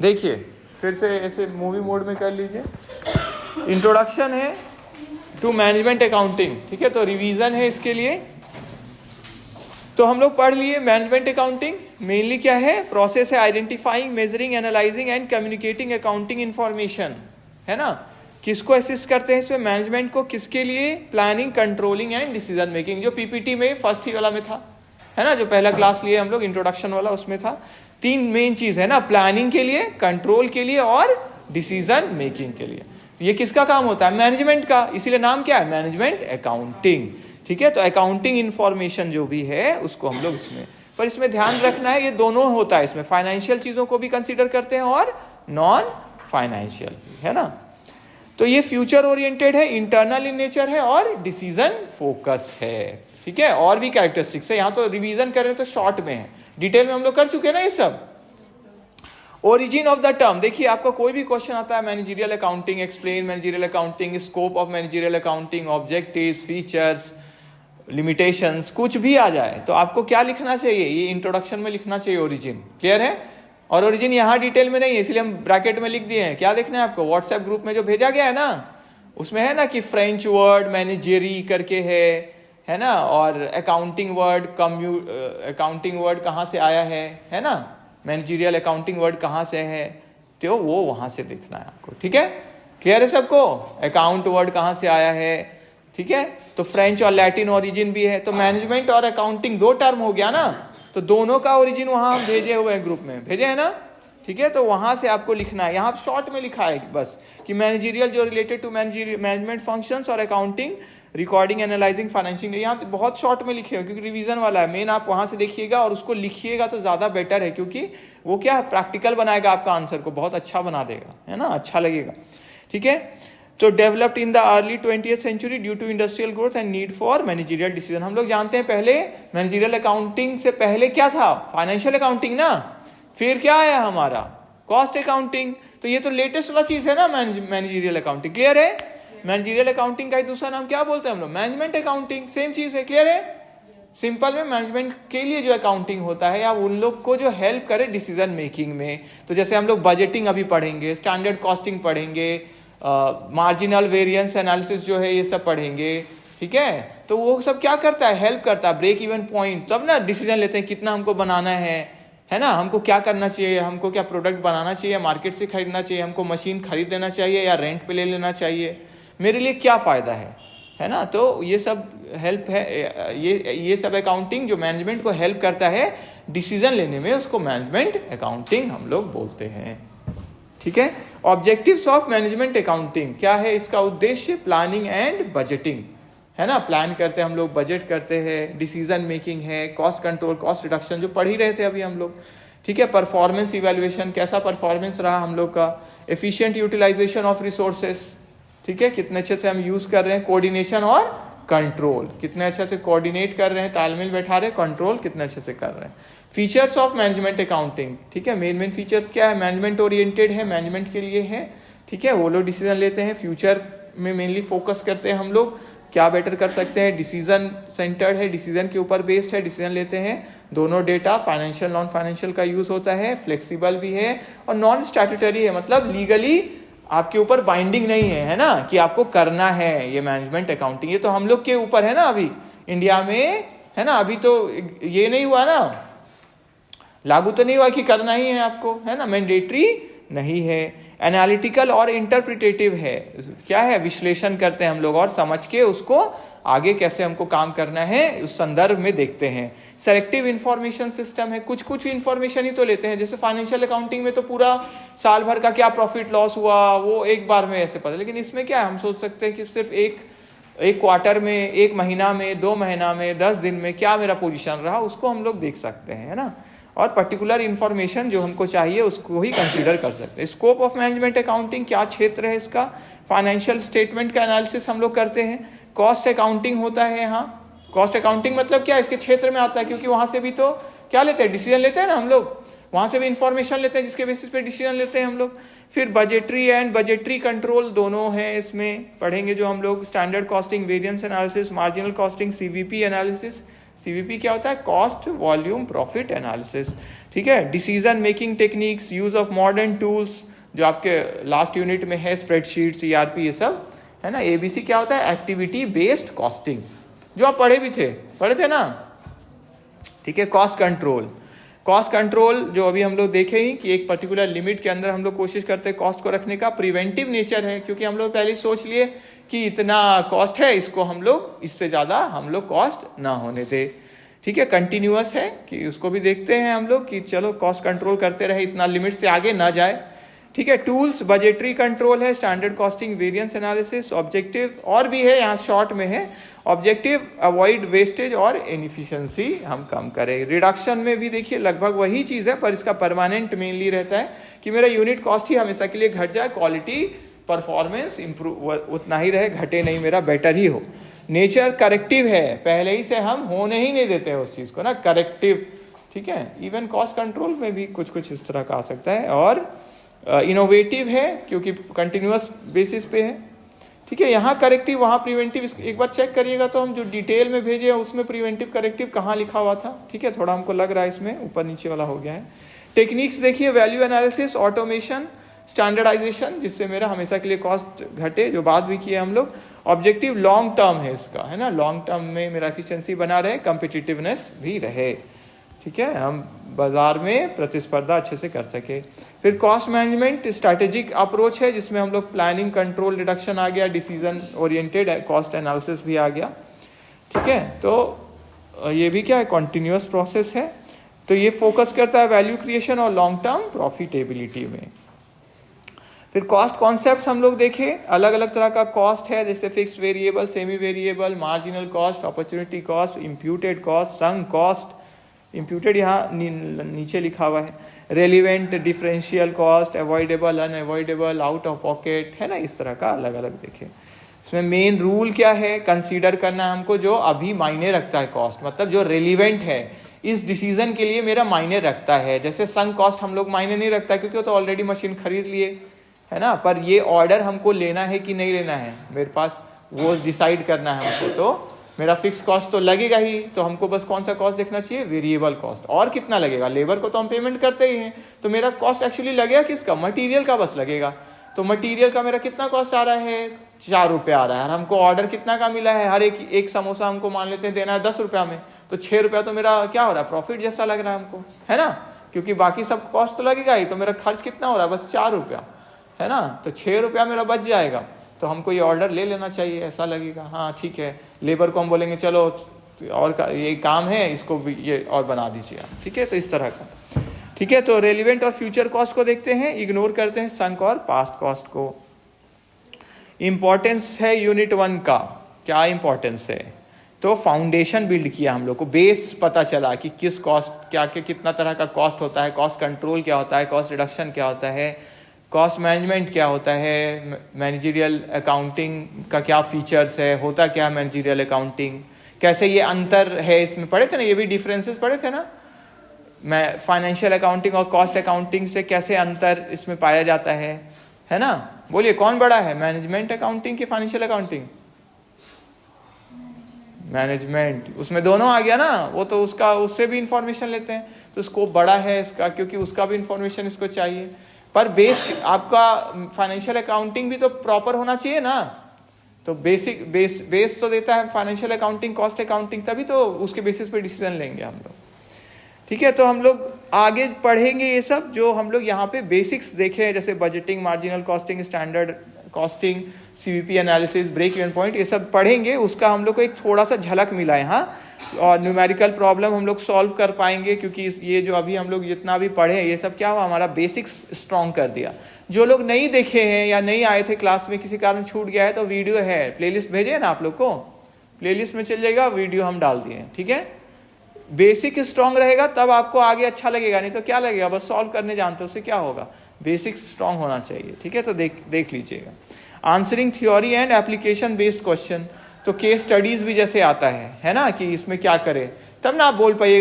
देखिए फिर से ऐसे मूवी मोड में कर लीजिए। इंट्रोडक्शन है टू मैनेजमेंट अकाउंटिंग, ठीक है, तो रिवीजन है इसके लिए। तो हम लोग पढ़ लिए मैनेजमेंट अकाउंटिंग मेनली क्या है, प्रोसेस है identifying, measuring, analysing and communicating accounting information, है ना। किसको असिस्ट करते हैं इसमें, मैनेजमेंट को, किसके लिए, planning, controlling and decision making, जो पीपीटी में फर्स्ट ही वाला में था, है ना, जो पहला क्लास लिए हम लोग इंट्रोडक्शन वाला, उसमें था। तीन मेन चीज है ना, प्लानिंग के लिए, कंट्रोल के लिए और डिसीजन मेकिंग के लिए। ये किसका काम होता है, मैनेजमेंट का, इसीलिए नाम क्या है, मैनेजमेंट अकाउंटिंग, ठीक है। तो अकाउंटिंग इंफॉर्मेशन जो भी है उसको हम लोग इसमें, पर इसमें ध्यान रखना है ये दोनों होता है, इसमें फाइनेंशियल चीजों को भी कंसीडर करते हैं और नॉन फाइनेंशियल, है ना। तो ये फ्यूचर ओरिएंटेड है, इंटरनल इन नेचर है और डिसीजन फोकस्ड है, ठीक है। और भी कैरेक्टरिस्टिक्स है, यहाँ तो रिवीजन करें तो शॉर्ट में है, डिटेल में हम लोग कर चुके हैं ना ये सब। ओरिजिन ऑफ द टर्म, देखिए आपका कोई भी क्वेश्चन आता है, managerial accounting, explain managerial accounting, scope of managerial accounting, objectives, features, limitations, कुछ भी आ जाए तो आपको क्या लिखना चाहिए, ये इंट्रोडक्शन में लिखना चाहिए ओरिजिन, क्लियर है। और ओरिजिन यहाँ डिटेल में नहीं है, इसलिए हम ब्रैकेट में लिख दिए हैं। क्या देखना है आपको, व्हाट्सएप ग्रुप में जो भेजा गया है ना, उसमें है ना कि फ्रेंच वर्ड मैनेजरी करके है ना, और अकाउंटिंग वर्ड, अकाउंटिंग वर्ड कहाँ से आया है ना, मैनेजरियल अकाउंटिंग वर्ड कहाँ से है, तो वो वहां से देखना है आपको, ठीक है। क्लियर है सबको, अकाउंट वर्ड कहाँ से आया है, ठीक है। तो फ्रेंच और लैटिन ओरिजिन भी है, तो मैनेजमेंट और अकाउंटिंग दो टर्म हो गया ना, तो दोनों का ओरिजिन वहां भेजे हुए हैं, ग्रुप में भेजे है ना, ठीक है। तो वहां से आपको लिखना है, यहाँ शॉर्ट में लिखा है बस कि मैनेजरियल जो रिलेटेड टू मैनेजमेंट फंक्शंस और अकाउंटिंग, रिकॉर्डिंग, एनालाइजिंग, फाइनेंशिंग, यहाँ बहुत शॉर्ट में लिखे हो क्योंकि रिवीजन वाला है। मेन आप वहां से देखिएगा और उसको लिखिएगा तो ज्यादा बेटर है, क्योंकि वो क्या प्रैक्टिकल बनाएगा आपका आंसर को, बहुत अच्छा बना देगा, है ना, अच्छा लगेगा, ठीक है। तो developed in the early 20th century due to industrial growth and need for managerial decision. हम लोग जानते हैं पहले मैनेजरियल अकाउंटिंग से पहले क्या था, फाइनेंशियल अकाउंटिंग ना, फिर क्या आया हमारा कॉस्ट अकाउंटिंग। तो ये तो लेटेस्ट वाला चीज है ना मैनेजरियल अकाउंटिंग, क्लियर है। मैनेजरियल अकाउंटिंग का ही दूसरा नाम क्या बोलते हैं हम लोग, मैनेजमेंट अकाउंटिंग, सेम चीज है, क्लियर है। सिंपल में मैनेजमेंट के लिए जो अकाउंटिंग होता है, या उन लोग को जो हेल्प करे डिसीजन मेकिंग में। तो जैसे हम लोग बजटिंग अभी पढ़ेंगे, स्टैंडर्ड कॉस्टिंग पढ़ेंगे, मार्जिनल वेरिएंस एनालिसिस जो है ये सब पढ़ेंगे, ठीक है। तो वो सब क्या करता है, हेल्प करता है, ब्रेक इवन पॉइंट, तब ना डिसीजन लेते हैं कितना हमको बनाना है ना, हमको क्या करना चाहिए, हमको क्या प्रोडक्ट बनाना चाहिए, मार्केट से खरीदना चाहिए, हमको मशीन खरीद लेना चाहिए या रेंट पे ले लेना चाहिए, मेरे लिए क्या फायदा है ना। तो ये सब हेल्प है, ये सब अकाउंटिंग जो मैनेजमेंट को हेल्प करता है डिसीजन लेने में, उसको मैनेजमेंट अकाउंटिंग हम लोग बोलते हैं, ठीक है। ऑब्जेक्टिव्स ऑफ मैनेजमेंट अकाउंटिंग क्या है, इसका उद्देश्य प्लानिंग एंड बजटिंग, है ना, प्लान करते हैं हम लोग, बजट करते हैं, डिसीजन मेकिंग है, कॉस्ट कंट्रोल, कॉस्ट रिडक्शन जो पढ़ ही रहे थे अभी हम लोग, ठीक है। परफॉर्मेंस इवैल्यूएशन, कैसा परफॉर्मेंस रहा हम लोग का, एफिशिएंट यूटिलाइजेशन ऑफ रिसोर्सेस, ठीक है, कितने अच्छे से हम यूज कर रहे हैं, कोऑर्डिनेशन और कंट्रोल, कितने अच्छे से कोऑर्डिनेट कर रहे हैं, तालमेल बैठा रहे हैं, कंट्रोल कितने अच्छे से कर रहे हैं। फीचर्स ऑफ मैनेजमेंट अकाउंटिंग, ठीक है, मेन फीचर्स क्या है, मैनेजमेंट ओरिएंटेड है, मैनेजमेंट के लिए है, ठीक है, वो लोग डिसीजन लेते हैं, फ्यूचर में मेनली फोकस करते हैं हम लोग, क्या बेटर कर सकते हैं, डिसीजन सेंटर्ड है, डिसीजन के ऊपर बेस्ड है, डिसीजन लेते हैं, दोनों डेटा फाइनेंशियल नॉन फाइनेंशियल का यूज होता है, फ्लेक्सिबल भी है और नॉन स्टैट्यूटरी है, मतलब लीगली आपके ऊपर बाइंडिंग नहीं है ना, कि आपको करना है ये मैनेजमेंट अकाउंटिंग। ये तो हम लोग के ऊपर है ना अभी इंडिया में, है ना, अभी तो ये नहीं हुआ ना, लागू तो नहीं हुआ कि करना ही है आपको, है ना, मैंडेटरी नहीं है। एनालिटिकल और इंटरप्रिटेटिव है, क्या है, विश्लेषण करते हैं हम लोग और समझ के उसको आगे कैसे हमको काम करना है उस संदर्भ में देखते हैं। सेलेक्टिव इंफॉर्मेशन सिस्टम है, कुछ कुछ इंफॉर्मेशन ही तो लेते हैं, जैसे फाइनेंशियल अकाउंटिंग में तो पूरा साल भर का क्या प्रॉफिट लॉस हुआ वो एक बार में ऐसे पता, लेकिन इसमें क्या है, हम सोच सकते हैं कि सिर्फ एक क्वार्टर में, एक महीना में, 2 महीना में, 10 दिन में क्या मेरा पोजीशन रहा, उसको हम लोग देख सकते हैं, है ना। और पर्टिकुलर इंफॉर्मेशन जो हमको चाहिए उसको ही कंसीडर कर सकते हैं। स्कोप ऑफ मैनेजमेंट अकाउंटिंग, क्या क्षेत्र है इसका, फाइनेंशियल स्टेटमेंट का एनालिसिस हम लोग करते हैं। कॉस्ट अकाउंटिंग होता है यहाँ, कॉस्ट अकाउंटिंग मतलब क्या, इसके क्षेत्र में आता है, क्योंकि वहां से भी तो क्या लेते हैं, डिसीजन लेते हैं ना हम लोग, वहां से भी इंफॉर्मेशन लेते हैं जिसके बेसिस पे डिसीजन लेते हैं हम लोग। फिर बजटरी एंड बजटरी कंट्रोल दोनों हैं इसमें पढ़ेंगे जो हम लोग, standard costing, variance analysis, marginal costing, CVP analysis. CVP क्या होता है, कॉस्ट वॉल्यूम प्रॉफिट एनालिसिस। ठीक है। Decision making techniques, use of modern tools, जो आपके लास्ट यूनिट में है, स्प्रेडशीट, ERP, ये सब है ना। ABC क्या होता है? एक्टिविटी बेस्ड कॉस्टिंग, जो आप पढ़े थे ना, ठीक है। कॉस्ट कंट्रोल जो अभी हम लोग देखे ही कि एक पर्टिकुलर लिमिट के अंदर हम लोग कोशिश करते हैं कॉस्ट को रखने का। प्रिवेंटिव नेचर है, क्योंकि हम लोग पहले ही सोच लिए कि इतना कॉस्ट है, इसको हम लोग इससे ज़्यादा हम लोग कॉस्ट ना होने दे, ठीक है। कंटिन्यूअस है कि उसको भी देखते हैं हम लोग कि चलो कॉस्ट कंट्रोल करते रहे, इतना लिमिट से आगे ना जाए, ठीक है। टूल्स, बजटरी कंट्रोल है, standard costing, variance analysis, objective और भी है, यहाँ शॉर्ट में है ऑब्जेक्टिव, अवॉइड वेस्टेज और इनएफिशिएंसी हम कम करें। रिडक्शन में भी देखिए लगभग वही चीज़ है, पर इसका परमानेंट मेनली रहता है कि मेरा यूनिट कॉस्ट ही हमेशा के लिए घट जाए, क्वालिटी परफॉर्मेंस इंप्रूव उतना ही रहे, घटे नहीं, मेरा बेटर ही हो। नेचर करेक्टिव है, पहले ही से हम होने ही नहीं देते हैं उस चीज़ को ना, करेक्टिव, ठीक है। इवन कॉस्ट कंट्रोल में भी कुछ इस तरह का आ सकता है। और इनोवेटिव है, क्योंकि कंटिन्यूअस बेसिस पे है, ठीक है। यहाँ करेक्टिव, वहाँ प्रिवेंटिव। एक बार चेक करिएगा तो हम जो डिटेल में भेजे हैं उसमें प्रिवेंटिव करेक्टिव कहाँ लिखा हुआ था, ठीक है। थोड़ा हमको लग रहा है इसमें ऊपर नीचे वाला हो गया है। टेक्निक्स देखिए, वैल्यू एनालिसिस, ऑटोमेशन, स्टैंडर्डाइजेशन, जिससे मेरा हमेशा के लिए कॉस्ट घटे, जो बात भी किए हम लोग। ऑब्जेक्टिव लॉन्ग टर्म है इसका, है ना, लॉन्ग टर्म में मेरा एफिशिएंसी बना रहे, कम्पिटिटिवनेस भी रहे, ठीक है, हम बाजार में प्रतिस्पर्धा अच्छे से कर सके। फिर कॉस्ट मैनेजमेंट स्ट्रैटेजिक अप्रोच है, जिसमें हम लोग प्लानिंग, कंट्रोल, रिडक्शन आ गया, डिसीजन ओरिएंटेड कॉस्ट एनालिसिस भी आ गया, ठीक है। तो ये भी क्या है, कॉन्टिन्यूअस प्रोसेस है। तो ये फोकस करता है वैल्यू क्रिएशन और लॉन्ग टर्म प्रॉफिटेबिलिटी में। फिर कॉस्ट कॉन्सेप्ट्स हम लोग देखें, अलग अलग तरह का कॉस्ट है, जैसे fixed variable, semi variable, marginal cost, opportunity cost, imputed cost, sunk cost, imputed यहाँ नीचे लिखा हुआ है, relevant, differential cost, avoidable, unavoidable, out of pocket, है ना, इस तरह का अलग अलग देखें। इसमें मेन रूल क्या है, कंसीडर करना है हमको जो अभी मायने रखता है कॉस्ट, मतलब जो रेलिवेंट है इस डिसीजन के लिए मेरा मायने रखता है। जैसे संक कॉस्ट हम लोग मायने नहीं रखता क्योंकि वो तो ऑलरेडी मशीन खरीद लिए, है ना, पर ये ऑर्डर हमको लेना है कि नहीं लेना है मेरे पास, वो डिसाइड करना है हमको। तो मेरा फिक्स कॉस्ट तो लगेगा ही, तो हमको बस कौन सा कॉस्ट देखना चाहिए, वेरिएबल कॉस्ट। और कितना लगेगा, लेबर को तो हम पेमेंट करते ही हैं, तो मेरा कॉस्ट एक्चुअली लगेगा किसका, मटेरियल का बस लगेगा। तो मटेरियल का मेरा कितना कॉस्ट आ रहा है, 4 रुपये आ रहा है, और हमको ऑर्डर कितना का मिला है, हर एक समोसा हमको मान लेते हैं देना है 10 रुपया में, तो 6 रुपया तो मेरा क्या हो रहा है, प्रॉफिट जैसा लग रहा है हमको, है ना, क्योंकि बाकी सब कॉस्ट तो लगेगा ही, तो मेरा खर्च कितना हो रहा है, बस 4 रुपया, है ना, तो 6 रुपया मेरा बच जाएगा। तो हमको ये ऑर्डर ले लेना चाहिए, ऐसा लगेगा, हाँ ठीक है। लेबर को हम बोलेंगे चलो और ये काम है, इसको भी ये और बना दीजिए आप, ठीक है। तो इस तरह का, ठीक है। तो रेलिवेंट और फ्यूचर कॉस्ट को देखते हैं, इग्नोर करते हैं संक और पास्ट कॉस्ट को। इंपॉर्टेंस है यूनिट 1 का, क्या इंपॉर्टेंस है, तो फाउंडेशन बिल्ड किया हम लोग को, बेस पता चला कि किस कॉस्ट क्या कितना तरह का कॉस्ट होता है, कॉस्ट कंट्रोल क्या होता है, कॉस्ट रिडक्शन क्या होता है, कॉस्ट मैनेजमेंट क्या होता है, मैनेजरियल अकाउंटिंग का क्या फीचर्स है, होता क्या है मैनेजरियल अकाउंटिंग, कैसे ये अंतर है, इसमें पढ़े थे ना, ये भी डिफरेंसेस पढ़े थे ना, मैं फाइनेंशियल अकाउंटिंग और कॉस्ट अकाउंटिंग से कैसे अंतर इसमें पाया जाता है ना। बोलिए कौन बड़ा है, मैनेजमेंट अकाउंटिंग की फाइनेंशियल अकाउंटिंग, मैनेजमेंट, उसमें दोनों आ गया ना, वो तो उसका उससे भी इंफॉर्मेशन लेते हैं, तो स्कोप बड़ा है इसका, क्योंकि उसका भी इंफॉर्मेशन इसको चाहिए। पर बेस आपका फाइनेंशियल अकाउंटिंग भी तो प्रॉपर होना चाहिए ना, तो बेस तो देता है फाइनेंशियल अकाउंटिंग, कॉस्ट अकाउंटिंग, तभी तो उसके बेसिस पे डिसीजन लेंगे हम लोग, ठीक है। तो हम लोग आगे पढ़ेंगे ये सब जो हम लोग यहाँ पे बेसिक्स देखे, जैसे budgeting, marginal costing, standard costing, CVP analysis, break even point, ये सब पढ़ेंगे। उसका हम लोग को एक थोड़ा सा झलक मिला है, हाँ, और न्यूमेरिकल प्रॉब्लम हम लोग सॉल्व कर पाएंगे, क्योंकि ये जो अभी हम लोग जितना भी पढ़े ये सब क्या हुआ, हमारा बेसिक्स स्ट्रॉन्ग कर दिया। जो लोग नहीं देखे हैं या नहीं आए थे क्लास में, किसी कारण छूट गया है, तो वीडियो है, प्लेलिस्ट भेजे ना आप लोग को, प्लेलिस्ट में चल जाएगा, वीडियो हम डाल दिए, ठीक है। बेसिक स्ट्रॉन्ग रहेगा तब आपको आगे अच्छा लगेगा, नहीं तो क्या लगेगा, बस सॉल्व करने जानते हो, उससे क्या होगा, बेसिक स्ट्रॉन्ग होना चाहिए, ठीक है। तो देख लीजिएगा। Answering theory and application based question, तो केस स्टडीज भी जैसे आता है ना, कि इसमें क्या करें, तब ना आप बोल पाइएगा